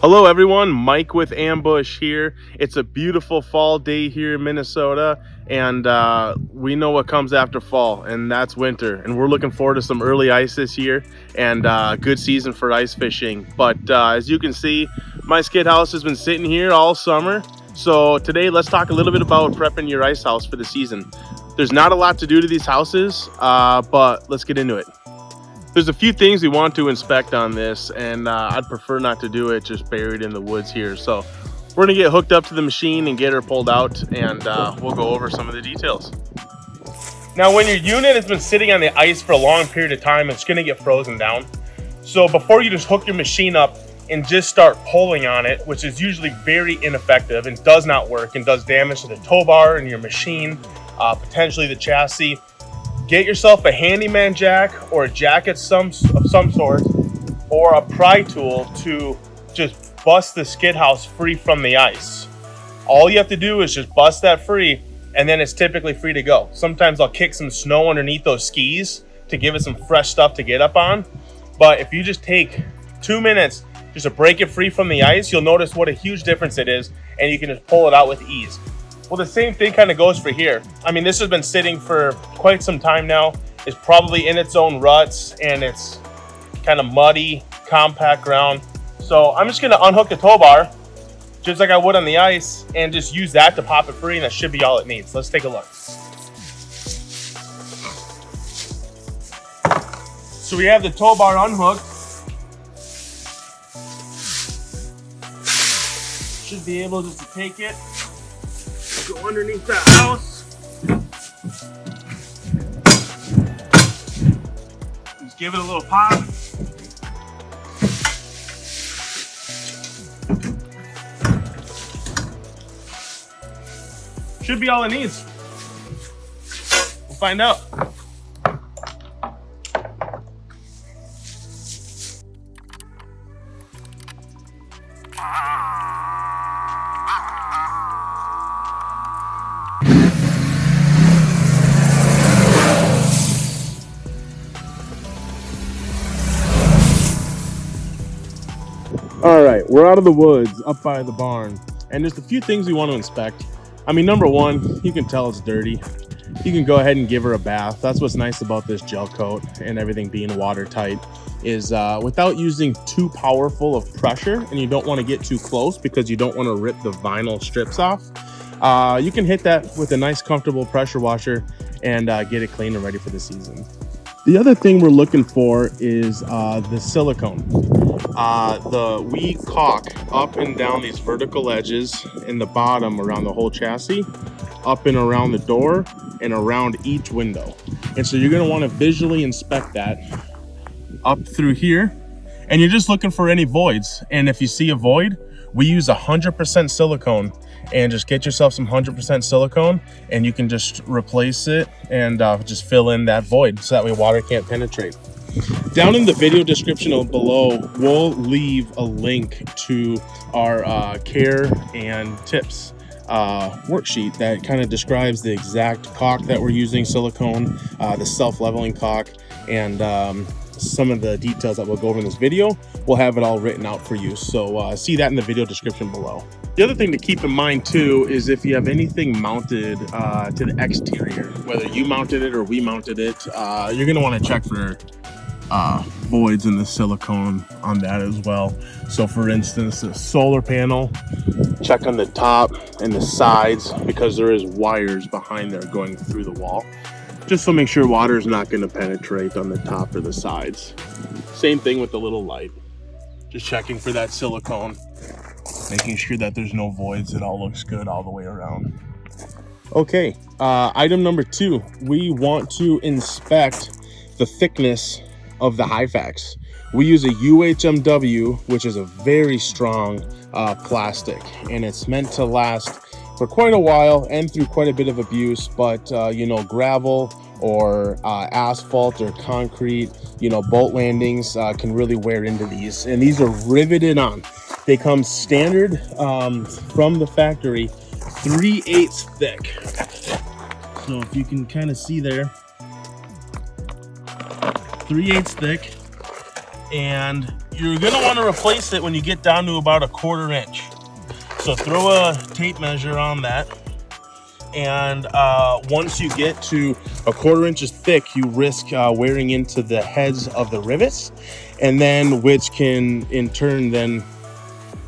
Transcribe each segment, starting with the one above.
Hello everyone, Mike with Ambush here. It's a beautiful fall day here in Minnesota, and we know what comes after fall, and that's winter. And we're looking forward to some early ice this year, and good season for ice fishing. But as you can see, my skid house has been sitting here all summer. So today, let's talk a little bit about prepping your ice house for the season. There's not a lot to do to these houses, but let's get into it. There's a few things we want to inspect on this, and I'd prefer not to do it just buried in the woods here. So we're gonna get hooked up to the machine and get her pulled out, and we'll go over some of the details. Now, when your unit has been sitting on the ice for a long period of time, it's gonna get frozen down. So before you just hook your machine up and just start pulling on it, which is usually very ineffective and does not work and does damage to the tow bar and your machine, potentially the chassis, get yourself a handyman jack or a jack of some sort, or a pry tool to just bust the skid house free from the ice. All you have to do is just bust that free, and then it's typically free to go. Sometimes I'll kick some snow underneath those skis to give it some fresh stuff to get up on. But if you just take 2 minutes just to break it free from the ice, you'll notice what a huge difference it is, and you can just pull it out with ease. Well, the same thing kind of goes for here. I mean, this has been sitting for quite some time now. It's probably in its own ruts, and it's kind of muddy, compact ground. So I'm just gonna unhook the tow bar, just like I would on the ice, and just use that to pop it free, and that should be all it needs. Let's take a look. So we have the tow bar unhooked. Should be able just to take it, go underneath that house. Just give it a little pop. Should be all it needs. We'll find out. All right, we're out of the woods, up by the barn, and there's a few things we want to inspect. I mean, number one, you can tell it's dirty. You can go ahead and give her a bath. That's what's nice about this gel coat and everything being watertight, is without using too powerful of pressure, and you don't want to get too close because you don't want to rip the vinyl strips off. You can hit that with a nice comfortable pressure washer and get it clean and ready for the season. The other thing we're looking for is the silicone. We caulk up and down these vertical edges in the bottom around the whole chassis, up and around the door and around each window. And so you're going to want to visually inspect that up through here, and you're just looking for any voids. And if you see a void, we use 100% silicone, and just get yourself some 100% silicone, and you can just replace it and just fill in that void so that way water can't penetrate. Down in the video description below, we'll leave a link to our care and tips worksheet that kind of describes the exact caulk that we're using, silicone, the self-leveling caulk, and some of the details that we'll go over in this video. We'll have it all written out for you, so see that in the video description below. The other thing to keep in mind too is if you have anything mounted to the exterior, whether you mounted it or we mounted it, you're going to want to check for voids in the silicone on that as well. So for instance, the solar panel, check on the top and the sides, because there is wires behind there going through the wall, just to make sure water is not going to penetrate on the top or the sides. Same thing with the little light, just checking for that silicone, making sure that there's no voids. It all looks good all the way around. Okay, item number 2, we want to inspect the thickness of the hyfax. We use a UHMW, which is a very strong plastic, and it's meant to last for quite a while and through quite a bit of abuse. But you know, gravel or asphalt or concrete, you know, boat landings can really wear into these, and these are riveted on. They come standard from the factory, 3/8 thick. So if you can kind of see there, 3/8 thick, and you're gonna want to replace it when you get down to about 1/4 inch. So throw a tape measure on that. And once you get to 1/4 inches thick, you risk wearing into the heads of the rivets, and then which can in turn then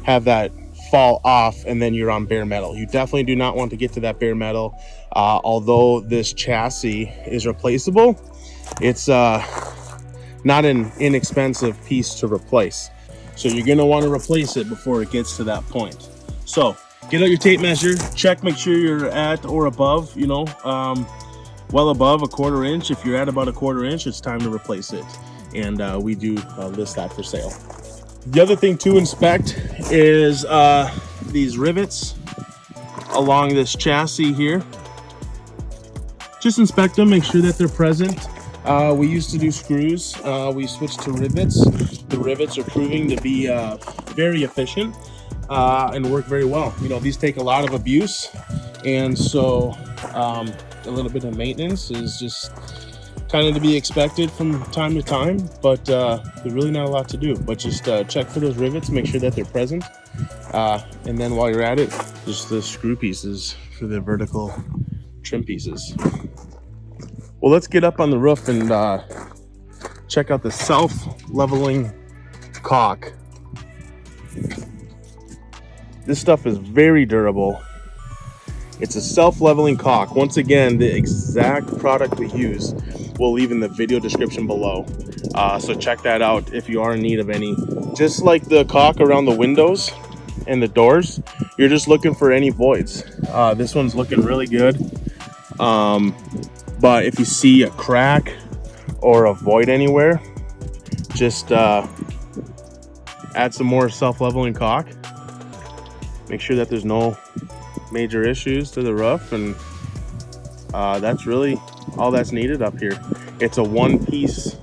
have that fall off, and then you're on bare metal. You definitely do not want to get to that bare metal. Although this chassis is replaceable, it's not an inexpensive piece to replace. So you're gonna want to replace it before it gets to that point. So get out your tape measure, check, make sure you're at or above, you know, well above 1/4 inch. If you're at about 1/4 inch, it's time to replace it. And we do list that for sale. The other thing to inspect is these rivets along this chassis here. Just inspect them, make sure that they're present. We used to do screws, we switched to rivets. The rivets are proving to be very efficient and work very well. You know, these take a lot of abuse, and so a little bit of maintenance is just kind of to be expected from time to time, but there's really not a lot to do. But just check for those rivets, make sure that they're present, and then while you're at it, just the screw pieces for the vertical trim pieces. Well, let's get up on the roof and check out the self-leveling caulk. This stuff is very durable. It's a self-leveling caulk. Once again, the exact product we use we'll leave in the video description below. So check that out if you are in need of any. Just like the caulk around the windows and the doors, you're just looking for any voids. This one's looking really good. But if you see a crack or a void anywhere, just add some more self-leveling caulk. Make sure that there's no major issues to the roof, and that's really all that's needed up here. It's a one piece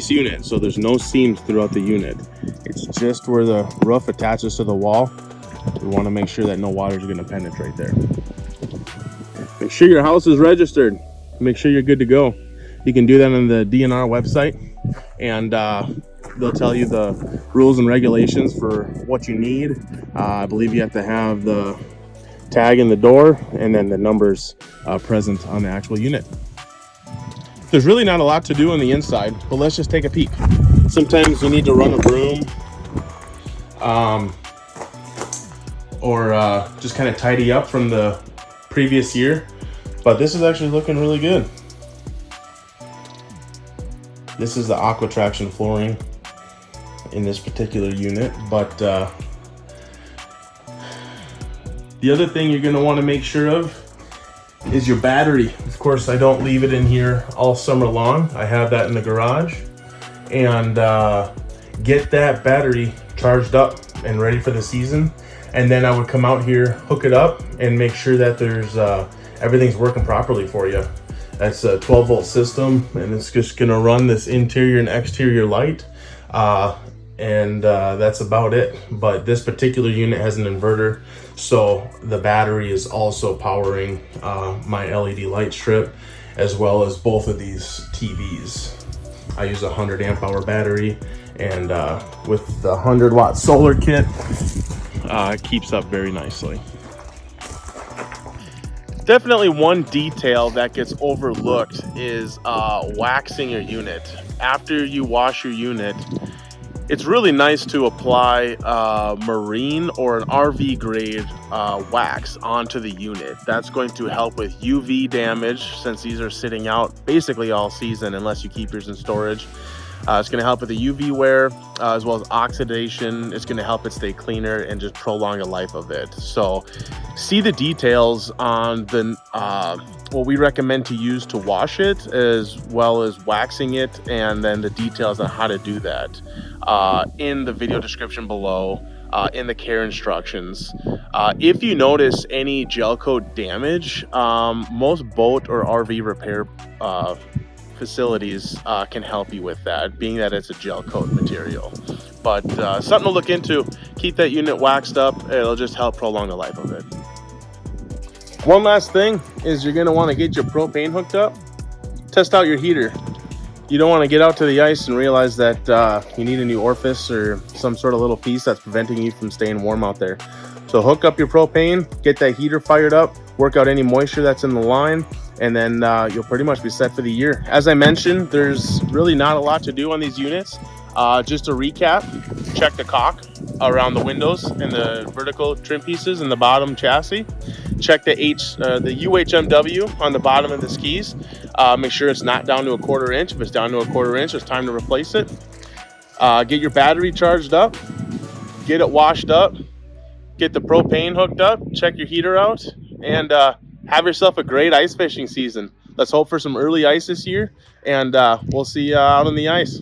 unit, so there's no seams throughout the unit. It's just where the roof attaches to the wall. We want to make sure that no water is going to penetrate there. Make sure your house is registered. Make sure you're good to go. You can do that on the DNR website, and they'll tell you the rules and regulations for what you need. I believe you have to have the tag in the door and then the numbers present on the actual unit. There's really not a lot to do on the inside, but let's just take a peek. Sometimes you need to run a broom or just kind of tidy up from the previous year, but this is actually looking really good. This is the aqua traction flooring in this particular unit, but the other thing you're going to want to make sure of is your battery. Of course, I don't leave it in here all summer long. I have that in the garage, and get that battery charged up and ready for the season. And then I would come out here, hook it up, and make sure that there's everything's working properly for you. That's a 12-volt system, and it's just going to run this interior and exterior light. And that's about it. But this particular unit has an inverter, so the battery is also powering my LED light strip, as well as both of these TVs. I use a 100 amp hour battery, and with the 100-watt solar kit, it keeps up very nicely. Definitely one detail that gets overlooked is waxing your unit. After you wash your unit, it's really nice to apply marine or an RV grade wax onto the unit. That's going to help with UV damage, since these are sitting out basically all season unless you keep yours in storage. It's going to help with the UV wear as well as oxidation. It's going to help it stay cleaner and just prolong the life of it. So see the details on the what we recommend to use to wash it, as well as waxing it, and then the details on how to do that in the video description below, in the care instructions. If you notice any gel coat damage, most boat or RV repair facilities can help you with that, being that it's a gel coat material. But something to look into. Keep that unit waxed up. It'll just help prolong the life of it. One last thing is you're going to want to get your propane hooked up. Test out your heater. You don't want to get out to the ice and realize that you need a new orifice or some sort of little piece that's preventing you from staying warm out there. So hook up your propane, get that heater fired up, work out any moisture that's in the line, and then you'll pretty much be set for the year. As I mentioned, there's really not a lot to do on these units. Just to recap, check the caulk around the windows and the vertical trim pieces in the bottom chassis. Check the UHMW on the bottom of the skis. Make sure it's not down to a 1/4 inch. If it's down to a 1/4 inch, it's time to replace it. Get your battery charged up, get it washed up, get the propane hooked up, check your heater out, and have yourself a great ice fishing season. Let's hope for some early ice this year, and we'll see you out on the ice.